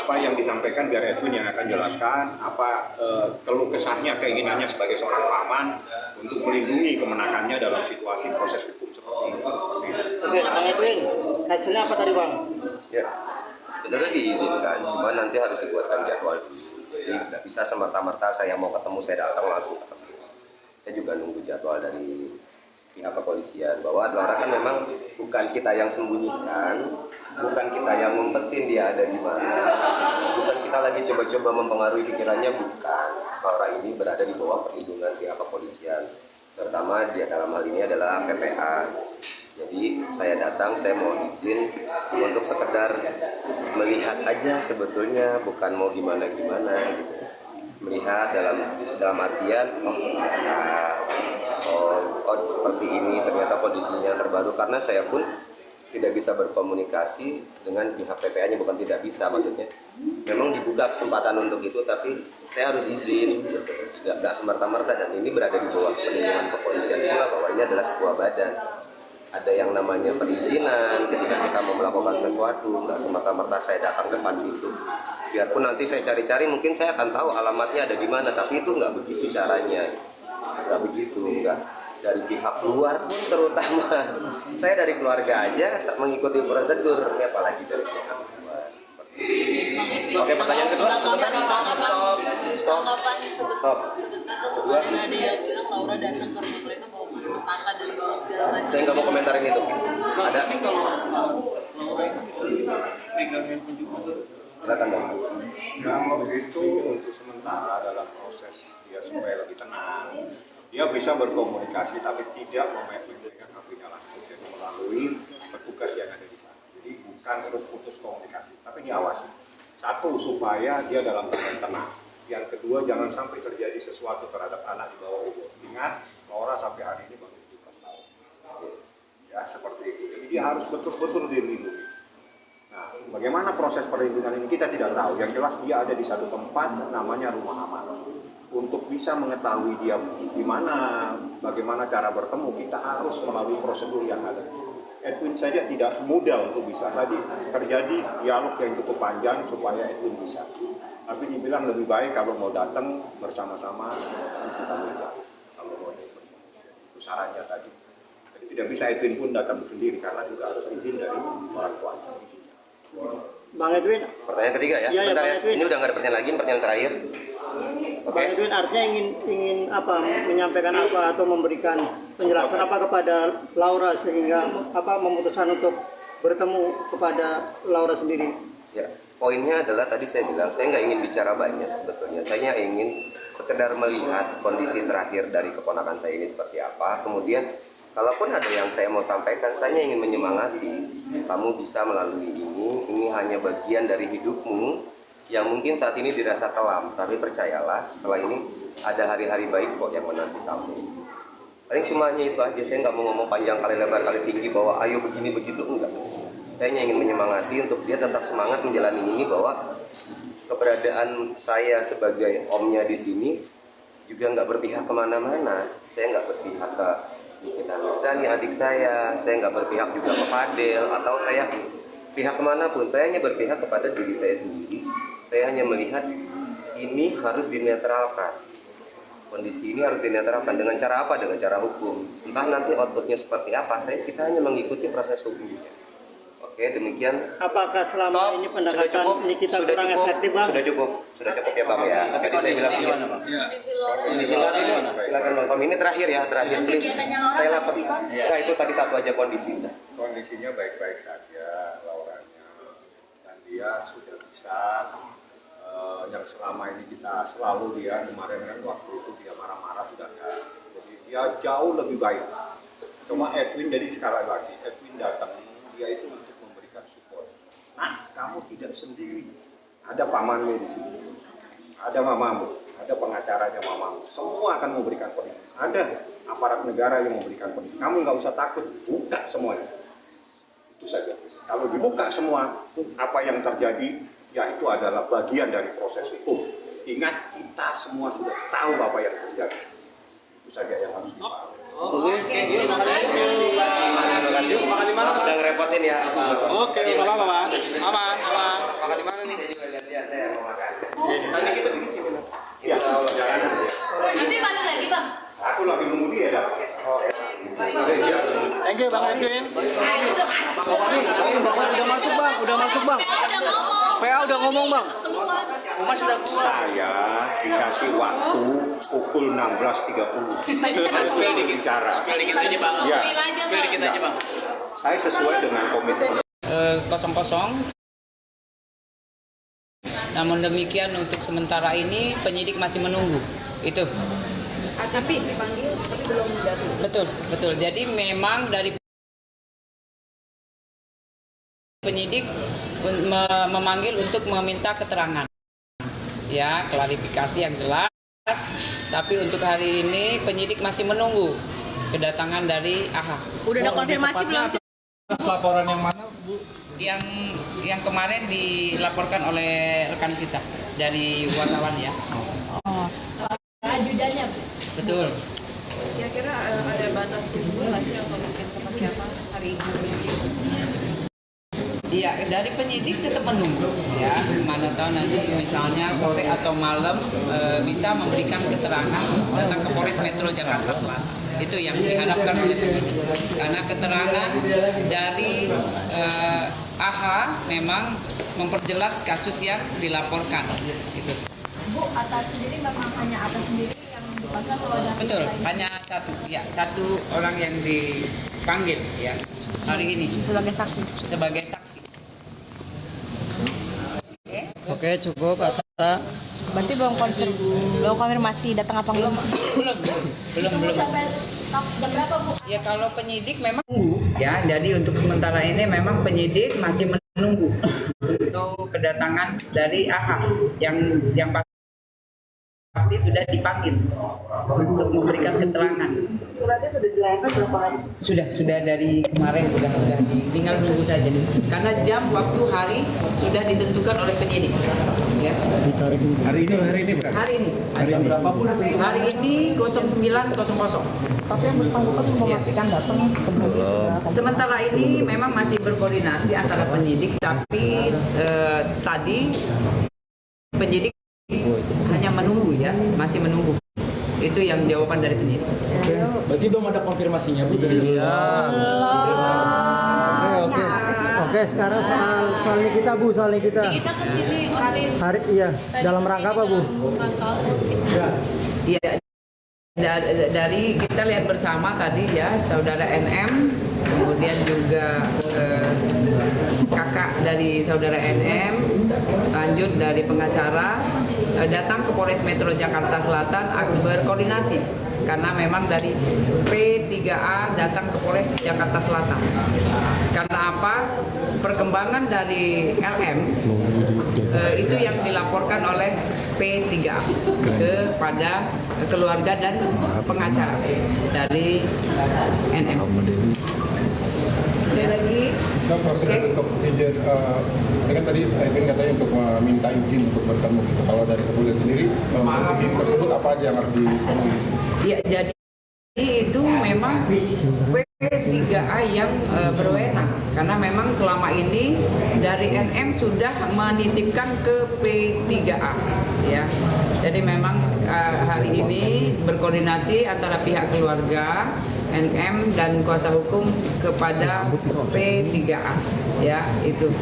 apa yang disampaikan biar Edwin yang akan jelaskan apa keluh kesahnya, keinginannya sebagai seorang paman untuk melindungi kemenangannya dalam situasi proses hukum seperti ini. Oke, Bang Edwin, hasilnya apa tadi Bang? Ya, sebenarnya diizinkan, cuma nanti harus dibuatkan jadwal dulu. Jadi nggak bisa semerta-merta saya mau ketemu saya datang langsung ketemu. Saya juga nunggu jadwal dari pihak kepolisian bahwa Laura kan memang bukan kita yang sembunyikan, bukan kita yang ngumpetin dia ada di mana, bukan kita lagi coba-coba mempengaruhi pikirannya, bukan. Laura ini berada di bawah perlindungan pihak kepolisian, terutama dia dalam hal ini adalah PPA. Jadi saya datang, saya mau izin untuk sekedar melihat aja sebetulnya, bukan mau gimana-gimana gitu. Melihat dalam artian oh seperti ini ternyata kondisinya terbaru, karena saya pun tidak bisa berkomunikasi dengan pihak PPA-nya, bukan tidak bisa, maksudnya memang dibuka kesempatan untuk itu, tapi saya harus izin, tidak semerta-merta, dan ini berada di bawah perlindungan kepolisian pula, bahwa ini adalah sebuah badan. Ada yang namanya perizinan ketika kita mau melakukan sesuatu, nggak semerta-merta saya datang depan pintu. Biarpun nanti saya cari-cari, mungkin saya akan tahu alamatnya ada di mana, tapi itu nggak begitu caranya, nggak begitu, nggak. Dari pihak luar pun terutama, saya dari keluarga aja mengikuti prosedur, apalagi dari pihak luar. Oke, pertanyaan kedua. Stop. Kedua. Ada yang bilang Laura datang ke rumah mereka bawa makan dan bawa segala macam. Saya nggak mau komentarin itu. Ada. Kalau Laura itu pegang handphone juga. Silakan dong. Kalau itu untuk sementara dalam proses dia supaya lebih tenang, dia bisa berkomunikasi tapi tidak memegang HP-nya langsung, jadi melalui petugas yang ada di sana. Jadi bukan terus putus komunikasi, tapi diawasi. Satu, supaya dia dalam keadaan tenang. Yang kedua, jangan sampai terjadi sesuatu terhadap anak di bawah umur. Ingat, Laura sampai hari ini baru 17 tahun. Ya, seperti itu. Jadi dia harus betul-betul dilindungi. Nah, bagaimana proses perlindungan ini kita tidak tahu. Yang jelas dia ada di satu tempat namanya rumah aman. Untuk bisa mengetahui dia di mana, bagaimana cara bertemu, kita harus melalui prosedur yang ada. Edwin saja tidak mudah untuk bisa. Tadi terjadi dialog yang cukup panjang supaya Edwin bisa. Tapi dibilang lebih baik kalau mau datang bersama-sama kita mudah. Kalau mau itu sarannya tadi. Jadi tidak bisa Edwin pun datang sendiri karena juga harus izin dari orang tuanya. Bang Edwin, Pertanyaan ketiga ya. Iya, Bentar Bang ya. Edwin. Ini udah nggak ada pertanyaan lagi, pertanyaan terakhir. Bang Edwin artinya ingin apa, menyampaikan apa atau memberikan penjelasan apa kepada Laura sehingga apa memutuskan untuk bertemu kepada Laura sendiri. Ya, poinnya adalah tadi saya bilang saya nggak ingin bicara banyak sebetulnya. Saya ingin sekedar melihat kondisi terakhir dari keponakan saya ini seperti apa. Kemudian kalaupun ada yang saya mau sampaikan, saya ingin menyemangati kamu bisa melalui ini hanya bagian dari hidupmu yang mungkin saat ini dirasa kelam, tapi percayalah setelah ini ada hari-hari baik kok yang menanti kamu. Paling cuma hanya itu aja, saya nggak mau ngomong panjang kali lebar kali tinggi bahwa ayo begini begitu, enggak. Saya hanya ingin menyemangati untuk dia tetap semangat menjalani ini, bahwa keberadaan saya sebagai omnya di sini juga nggak berpihak kemana-mana. Saya nggak berpihak ke Nikita Mirzani adik saya nggak berpihak juga ke Fadel, atau saya pihak kemanapun. Saya hanya berpihak kepada diri saya sendiri. Saya hanya melihat ini harus dinetralkan. Kondisi ini harus dinetralkan dengan cara apa? Dengan cara hukum. Entah nanti outputnya seperti apa, kita hanya mengikuti proses hukumnya. Oke, demikian. Apakah selama ini pendekatan ini kita kurang efektif, Bang? Sudah cukup ya Bang ya. Tadi saya bilang begini. Kondisi saat ini, silakan Bang Kom. Ini terakhir ya, terakhir please. Saya lapar. Nah, itu tadi satu aja kondisi. Kondisinya baik-baik saja, Lauranya, dan dia sudah bisa yang selama ini kita selalu dia kemarin kan waktu itu dia marah-marah sudah enggak. Jadi dia jauh lebih baik. Cuma Edwin, jadi sekali lagi Edwin datang dia itu untuk memberikan support. Nah, kamu tidak sendiri. Ada pamanmu di sini, ada mamamu, ada pengacaranya mamamu. Semua akan memberikan perlindungan. Ada aparat negara yang memberikan perlindungan. Kamu nggak usah takut, buka semuanya. Itu saja. Kalau dibuka semua, apa yang terjadi, ya itu adalah bagian dari proses hukum. Ingat, kita semua sudah tahu apa yang terjadi. Itu saja yang harus dipahami. Oke, terima kasih. Terima kasih. Makan di mana? Sudah ngerepotin ya. Oke, apa-apa, Bang. Aman. Makan di mana nih? Saya juga lihat-lihat. ngomong bang. Uma sudah keluar. Saya dikasih waktu pukul 16.30. Spill dikit. Bicara. Spill dikit aja bang. Ya. Spill dikit aja bang. Saya sesuai dengan komitmen. Kosong-kosong. Namun demikian untuk sementara ini penyidik masih menunggu. Itu. Tapi dipanggil tapi belum jatuh. Betul, betul. Jadi memang dari penyidik memanggil untuk meminta keterangan. Ya, klarifikasi yang jelas. Tapi untuk hari ini penyidik masih menunggu kedatangan dari AHA. Udah ada konfirmasi belum sih? Laporan yang mana Bu? Yang kemarin dilaporkan oleh rekan kita dari wartawan ya. Ajudannya. Betul. Kira-kira ada batas tunggu nggak sih atau mungkin seperti apa hari ini? Iya, dari penyidik tetap menunggu ya. Mana tahu nanti misalnya sore atau malam bisa memberikan keterangan datang ke Polres Metro Jakarta Selatan. Itu yang diharapkan oleh penyidik. Karena keterangan dari AHA memang memperjelas kasus yang dilaporkan. Gitu. Bu, atas sendiri memang hanya atas sendiri yang dipanggil atau ada Betul, hanya satu orang yang dipanggil ya hari ini sebagai saksi? sebagai saksi. Oke, cukup Asa. Berarti belum konfirmasi datang apa belum? Belum. Sampai jam berapa Bu? Ya kalau penyidik memang ya, jadi untuk sementara ini memang penyidik masih menunggu untuk kedatangan dari AHA yang pasti sudah dipanggil untuk memberikan keterangan. Suratnya sudah dilayangkan berapa hari? Sudah dari kemarin sudah tinggal nunggu saja. Karena jam, waktu, hari sudah ditentukan oleh penyidik. Ya. Hari ini berapa? Hari ini. Hari ini 09.00. Tapi yang bersangkutan memastikan datang sebelumnya sudah. Sementara ini memang masih berkoordinasi antara penyidik, tapi tadi penyidik hanya menunggu ya, masih menunggu. Itu yang jawaban dari penyidik. Berarti belum ada konfirmasinya Bu dari Oke, sekarang soal kita Bu, soal kita. Kita kesini Hari iya, dalam rangka apa Bu? Iya, dari kita lihat bersama tadi ya, saudara NM, kemudian juga kakak dari saudara NM, lanjut dari pengacara, datang ke Polres Metro Jakarta Selatan berkoordinasi. Karena memang dari P3A datang ke Polres Jakarta Selatan. Karena apa? Perkembangan dari LM itu yang dilaporkan oleh P3A kepada keluarga dan pengacara dari NM. Ada lagi? Proses untuk izin, kan tadi Aibin katanya untuk meminta izin untuk bertemu gitu. Kalau dari kepolisian sendiri, izin tersebut apa aja yang harus dipenuhi? Ya, jadi itu memang P3A yang berwenang karena memang selama ini dari NM sudah menitipkan ke P3A ya. Jadi memang hari ini berkoordinasi antara pihak keluarga, NM dan kuasa hukum kepada P3A ya, itu